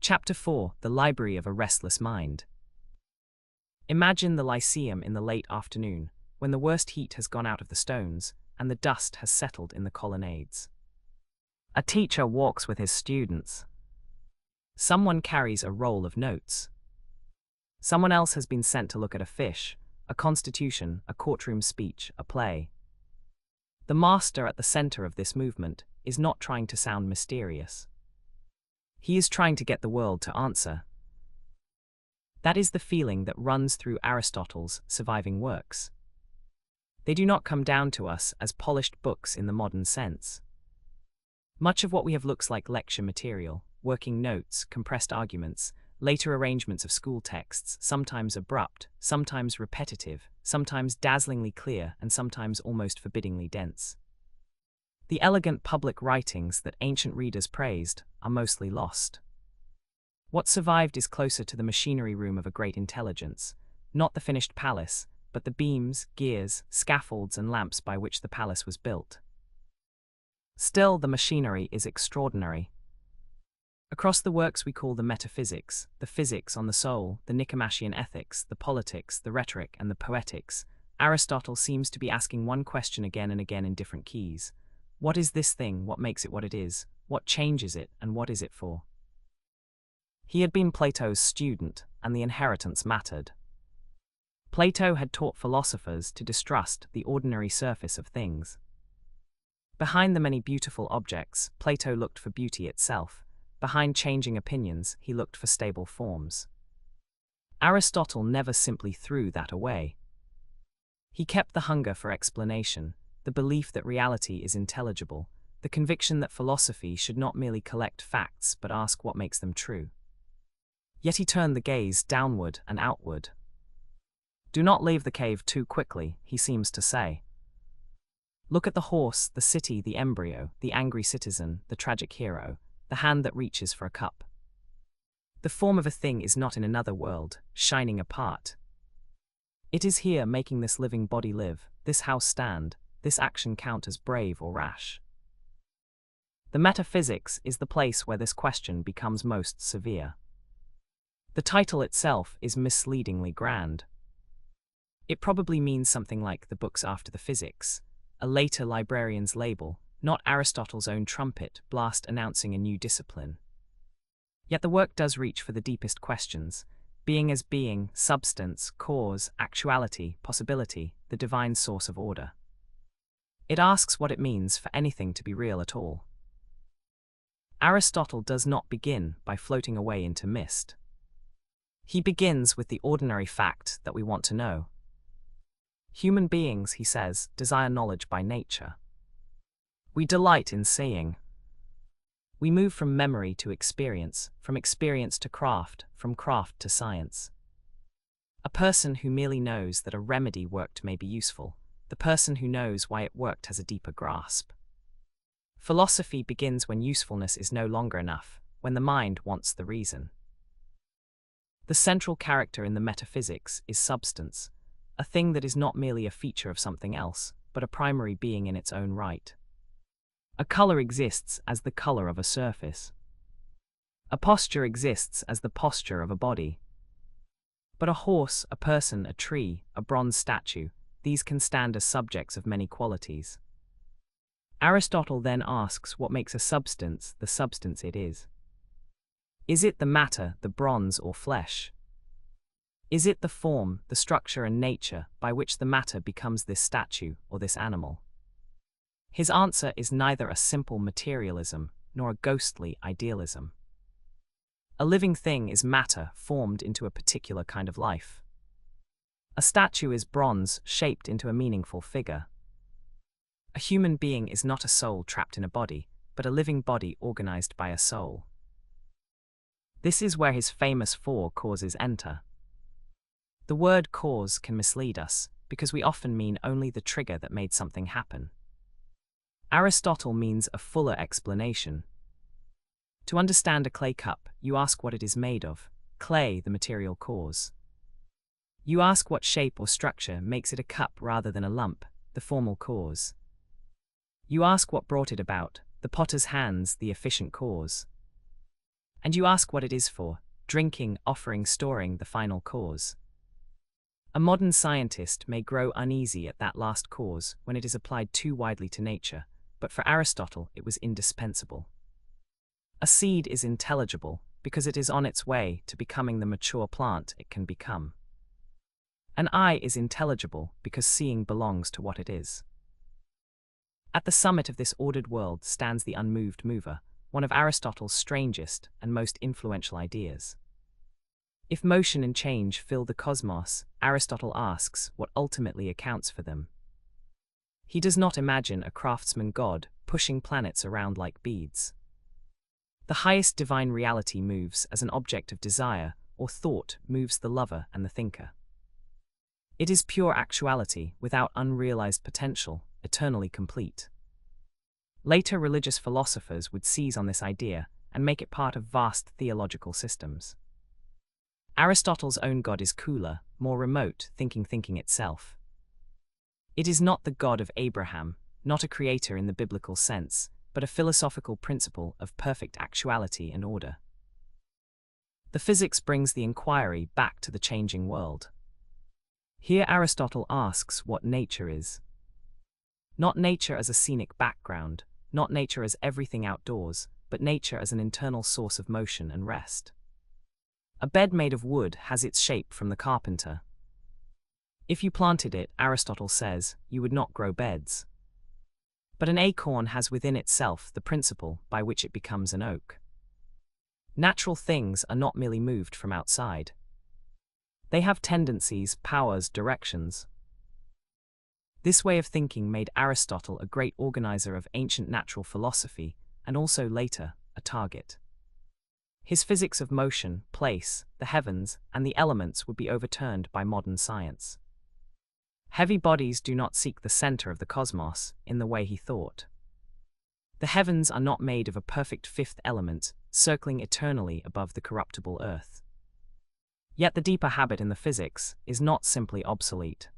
Chapter 4: The Library of a Restless Mind. Imagine the Lyceum in the late afternoon, when the worst heat has gone out of the stones, and the dust has settled in the colonnades. A teacher walks with his students. Someone carries a roll of notes. Someone else has been sent to look at a fish, a constitution, a courtroom speech, a play. The master at the center of this movement is not trying to sound mysterious. He is trying to get the world to answer. That is the feeling that runs through Aristotle's surviving works. They do not come down to us as polished books in the modern sense. Much of what we have looks like lecture material, working notes, compressed arguments, later arrangements of school texts, sometimes abrupt, sometimes repetitive, sometimes dazzlingly clear, and sometimes almost forbiddingly dense. The elegant public writings that ancient readers praised are mostly lost. What survived is closer to the machinery room of a great intelligence, not the finished palace, but the beams, gears, scaffolds, and lamps by which the palace was built. Still, the machinery is extraordinary. Across the works we call the metaphysics, the physics on the soul, the Nicomachean ethics, the politics, the rhetoric, and the poetics, Aristotle seems to be asking one question again and again in different keys. What is this thing? What makes it what it is? What changes it, and what is it for? He had been Plato's student, and the inheritance mattered. Plato had taught philosophers to distrust the ordinary surface of things. Behind the many beautiful objects, Plato looked for beauty itself. Behind changing opinions, he looked for stable forms. Aristotle never simply threw that away. He kept the hunger for explanation, the belief that reality is intelligible, the conviction that philosophy should not merely collect facts but ask what makes them true. Yet he turned the gaze downward and outward. Do not leave the cave too quickly, he seems to say. Look at the horse, the city, the embryo, the angry citizen, the tragic hero, the hand that reaches for a cup. The form of a thing is not in another world, shining apart. It is here making this living body live, this house stand, this action count as brave or rash. The metaphysics is the place where this question becomes most severe. The title itself is misleadingly grand. It probably means something like the books after the physics, a later librarian's label, not Aristotle's own trumpet blast announcing a new discipline. Yet the work does reach for the deepest questions, being as being, substance, cause, actuality, possibility, the divine source of order. It asks what it means for anything to be real at all. Aristotle does not begin by floating away into mist. He begins with the ordinary fact that we want to know. Human beings, he says, desire knowledge by nature. We delight in seeing. We move from memory to experience, from experience to craft, from craft to science. A person who merely knows that a remedy worked may be useful. The person who knows why it worked has a deeper grasp. Philosophy begins when usefulness is no longer enough, when the mind wants the reason. The central character in the metaphysics is substance, a thing that is not merely a feature of something else, but a primary being in its own right. A color exists as the color of a surface. A posture exists as the posture of a body. But a horse, a person, a tree, a bronze statue, these can stand as subjects of many qualities. Aristotle then asks what makes a substance the substance it is. Is it the matter, the bronze or flesh? Is it the form, the structure and nature by which the matter becomes this statue or this animal? His answer is neither a simple materialism nor a ghostly idealism. A living thing is matter formed into a particular kind of life. A statue is bronze shaped into a meaningful figure. A human being is not a soul trapped in a body, but a living body organized by a soul. This is where his famous four causes enter. The word cause can mislead us, because we often mean only the trigger that made something happen. Aristotle means a fuller explanation. To understand a clay cup, you ask what it is made of, clay the material cause. You ask what shape or structure makes it a cup rather than a lump, the formal cause. You ask what brought it about, the potter's hands the efficient cause. And you ask what it is for: drinking, offering, storing, the final cause. A modern scientist may grow uneasy at that last cause when it is applied too widely to nature, but for Aristotle it was indispensable. A seed is intelligible because it is on its way to becoming the mature plant it can become. An eye is intelligible because seeing belongs to what it is. At the summit of this ordered world stands the unmoved mover, one of Aristotle's strangest and most influential ideas. If motion and change fill the cosmos, Aristotle asks what ultimately accounts for them. He does not imagine a craftsman god pushing planets around like beads. The highest divine reality moves as an object of desire, or thought moves the lover and the thinker. It is pure actuality without unrealized potential, eternally complete. Later religious philosophers would seize on this idea and make it part of vast theological systems. Aristotle's own God is cooler, more remote, thinking itself. It is not the God of Abraham, not a creator in the biblical sense, but a philosophical principle of perfect actuality and order. The physics brings the inquiry back to the changing world. Here Aristotle asks what nature is. Not nature as a scenic background, not nature as everything outdoors, but nature as an internal source of motion and rest. A bed made of wood has its shape from the carpenter. If you planted it, Aristotle says, you would not grow beds. But an acorn has within itself the principle by which it becomes an oak. Natural things are not merely moved from outside. They have tendencies, powers, directions. This way of thinking made Aristotle a great organizer of ancient natural philosophy, and also later, a target. His physics of motion, place, the heavens, and the elements would be overturned by modern science. Heavy bodies do not seek the center of the cosmos in the way he thought. The heavens are not made of a perfect fifth element, circling eternally above the corruptible earth. Yet the deeper habit in the physics is not simply obsolete.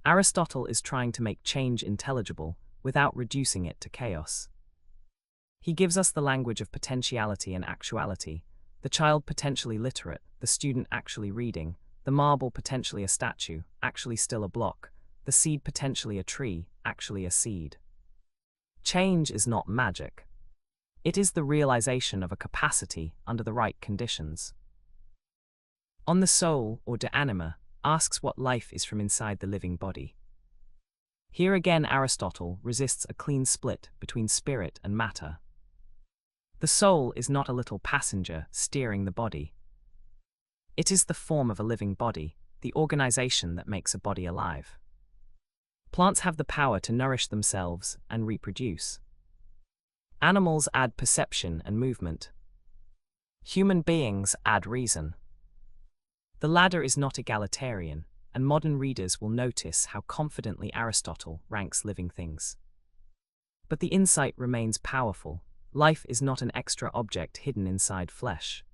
Aristotle is trying to make change intelligible without reducing it to chaos. He gives us the language of potentiality and actuality, the child potentially literate, the student actually reading, the marble potentially a statue, actually still a block, the seed potentially a tree, actually a seed. Change is not magic. It is the realization of a capacity under the right conditions. On the Soul, or De Anima, asks what life is from inside the living body. Here again Aristotle resists a clean split between spirit and matter. The soul is not a little passenger steering the body. It is the form of a living body, the organization that makes a body alive. Plants have the power to nourish themselves and reproduce. Animals add perception and movement. Human beings add reason. The latter is not egalitarian, and modern readers will notice how confidently Aristotle ranks living things. But the insight remains powerful. Life is not an extra object hidden inside flesh.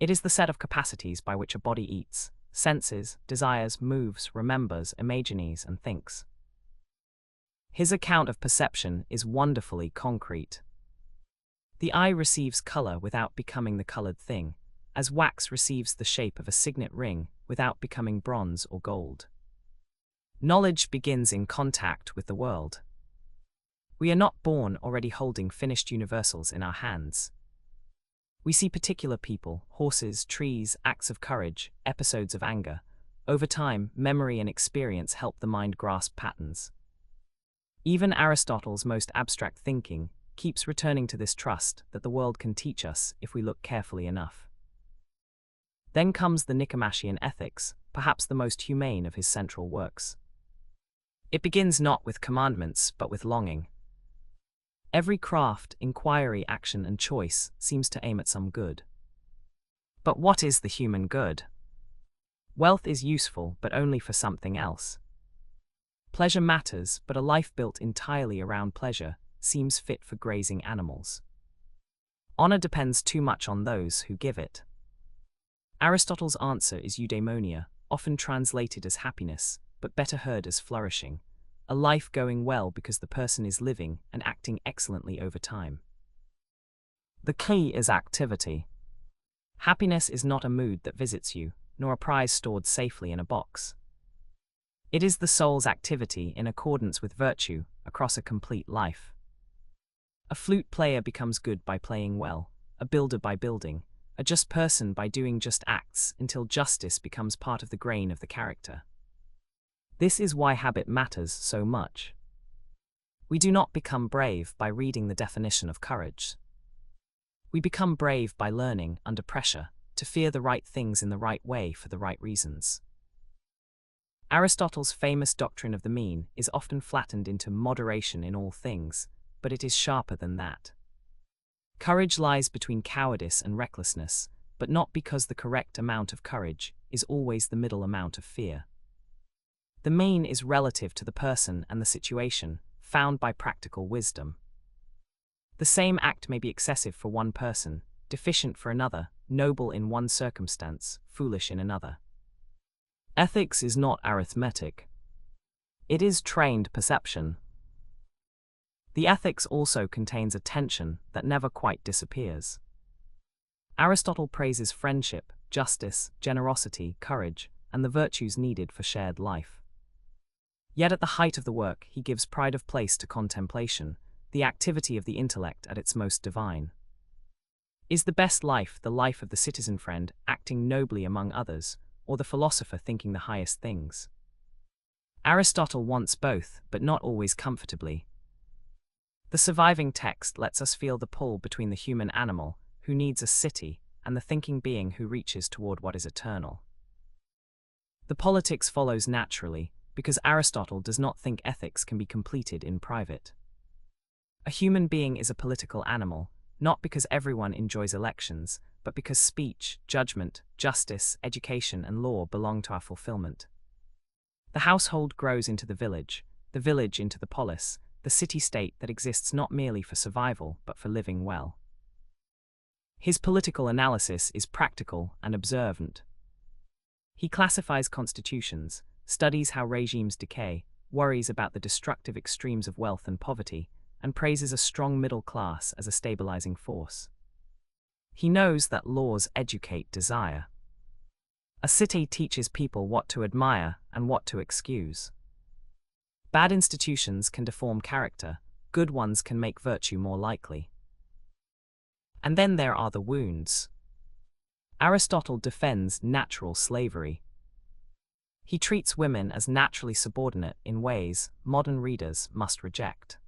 It is the set of capacities by which a body eats, senses, desires, moves, remembers, imagines, and thinks. His account of perception is wonderfully concrete. The eye receives color without becoming the colored thing, as wax receives the shape of a signet ring without becoming bronze or gold. Knowledge begins in contact with the world. We are not born already holding finished universals in our hands. We see particular people, horses, trees, acts of courage, episodes of anger. Over time, memory and experience help the mind grasp patterns. Even Aristotle's most abstract thinking keeps returning to this trust that the world can teach us if we look carefully enough. Then comes the Nicomachean Ethics, perhaps the most humane of his central works. It begins not with commandments but with longing. Every craft, inquiry, action, and choice seems to aim at some good. But what is the human good? Wealth is useful, but only for something else. Pleasure matters, but a life built entirely around pleasure seems fit for grazing animals. Honor depends too much on those who give it. Aristotle's answer is eudaimonia, often translated as happiness, but better heard as flourishing. A life going well because the person is living and acting excellently over time. The key is activity. Happiness is not a mood that visits you, nor a prize stored safely in a box. It is the soul's activity in accordance with virtue across a complete life. A flute player becomes good by playing well, a builder by building, a just person by doing just acts until justice becomes part of the grain of the character. This is why habit matters so much. We do not become brave by reading the definition of courage. We become brave by learning, under pressure, to fear the right things in the right way for the right reasons. Aristotle's famous doctrine of the mean is often flattened into moderation in all things, but it is sharper than that. Courage lies between cowardice and recklessness, but not because the correct amount of courage is always the middle amount of fear. The mean is relative to the person and the situation, found by practical wisdom. The same act may be excessive for one person, deficient for another, noble in one circumstance, foolish in another. Ethics is not arithmetic. It is trained perception. The ethics also contains a tension that never quite disappears. Aristotle praises friendship, justice, generosity, courage, and the virtues needed for shared life. Yet at the height of the work, he gives pride of place to contemplation, the activity of the intellect at its most divine. Is the best life the life of the citizen friend acting nobly among others, or the philosopher thinking the highest things? Aristotle wants both, but not always comfortably. The surviving text lets us feel the pull between the human animal, who needs a city, and the thinking being who reaches toward what is eternal. The politics follows naturally, because Aristotle does not think ethics can be completed in private. A human being is a political animal, not because everyone enjoys elections, but because speech, judgment, justice, education, and law belong to our fulfillment. The household grows into the village into the polis, the city-state that exists not merely for survival, but for living well. His political analysis is practical and observant. He classifies constitutions, studies how regimes decay, worries about the destructive extremes of wealth and poverty, and praises a strong middle class as a stabilizing force. He knows that laws educate desire. A city teaches people what to admire and what to excuse. Bad institutions can deform character, good ones can make virtue more likely. And then there are the wounds. Aristotle defends natural slavery. He treats women as naturally subordinate in ways modern readers must reject.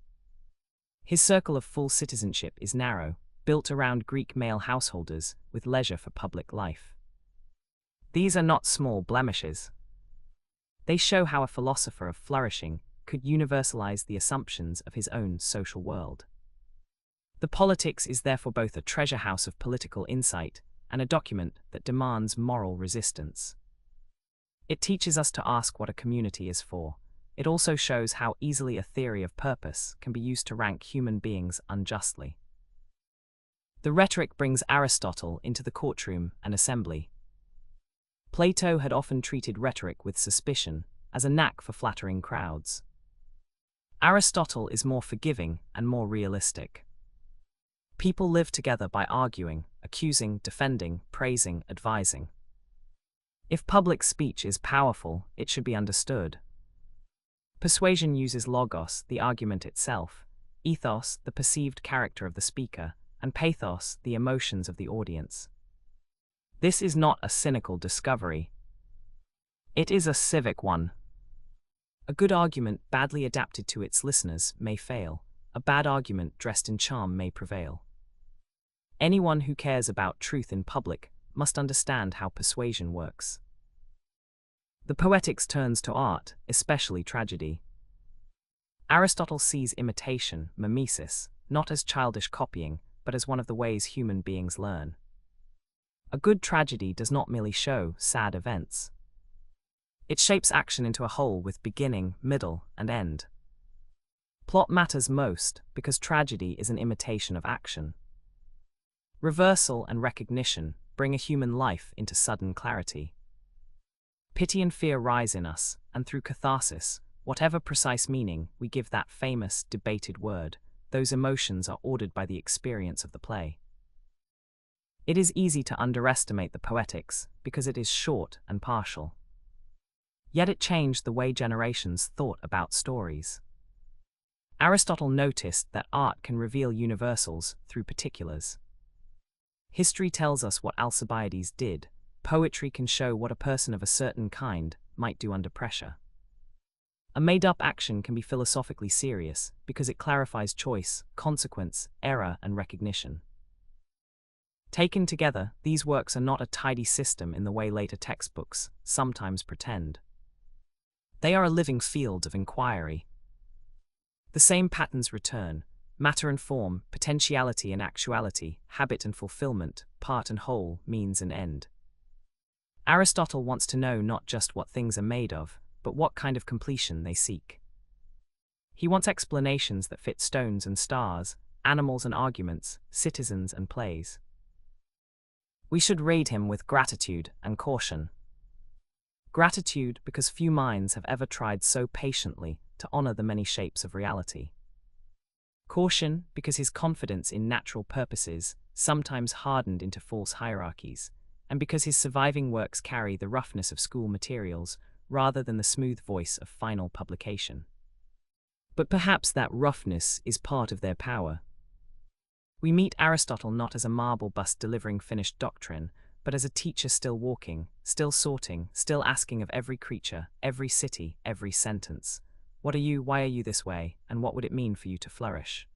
His circle of full citizenship is narrow, built around Greek male householders with leisure for public life. These are not small blemishes. They show how a philosopher of flourishing could universalize the assumptions of his own social world. The Politics is therefore both a treasure house of political insight and a document that demands moral resistance. It teaches us to ask what a community is for. It also shows how easily a theory of purpose can be used to rank human beings unjustly. The rhetoric brings Aristotle into the courtroom and assembly. Plato had often treated rhetoric with suspicion, as a knack for flattering crowds. Aristotle is more forgiving and more realistic. People live together by arguing, accusing, defending, praising, advising. If public speech is powerful, it should be understood. Persuasion uses logos, the argument itself, ethos, the perceived character of the speaker, and pathos, the emotions of the audience. This is not a cynical discovery. It is a civic one. A good argument badly adapted to its listeners may fail. A bad argument dressed in charm may prevail. Anyone who cares about truth in public must understand how persuasion works. The Poetics turns to art, especially tragedy. Aristotle sees imitation, mimesis, not as childish copying, but as one of the ways human beings learn. A good tragedy does not merely show sad events. It shapes action into a whole with beginning, middle, and end. Plot matters most because tragedy is an imitation of action. Reversal and recognition bring a human life into sudden clarity. Pity and fear rise in us, and through catharsis, whatever precise meaning we give that famous, debated word, those emotions are ordered by the experience of the play. It is easy to underestimate the Poetics because it is short and partial. Yet it changed the way generations thought about stories. Aristotle noticed that art can reveal universals through particulars. History tells us what Alcibiades did. Poetry can show what a person of a certain kind might do under pressure. A made-up action can be philosophically serious because it clarifies choice, consequence, error, and recognition. Taken together, these works are not a tidy system in the way later textbooks sometimes pretend. They are a living field of inquiry. The same patterns return: matter and form, potentiality and actuality, habit and fulfillment, part and whole, means and end. Aristotle wants to know not just what things are made of, but what kind of completion they seek. He wants explanations that fit stones and stars, animals and arguments, citizens and plays. We should read him with gratitude and caution. Gratitude because few minds have ever tried so patiently to honor the many shapes of reality. Caution because his confidence in natural purposes sometimes hardened into false hierarchies, and because his surviving works carry the roughness of school materials rather than the smooth voice of final publication. But perhaps that roughness is part of their power. We meet Aristotle not as a marble bust delivering finished doctrine, but as a teacher still walking, still sorting, still asking of every creature, every city, every sentence, "What are you, why are you this way, and what would it mean for you to flourish?"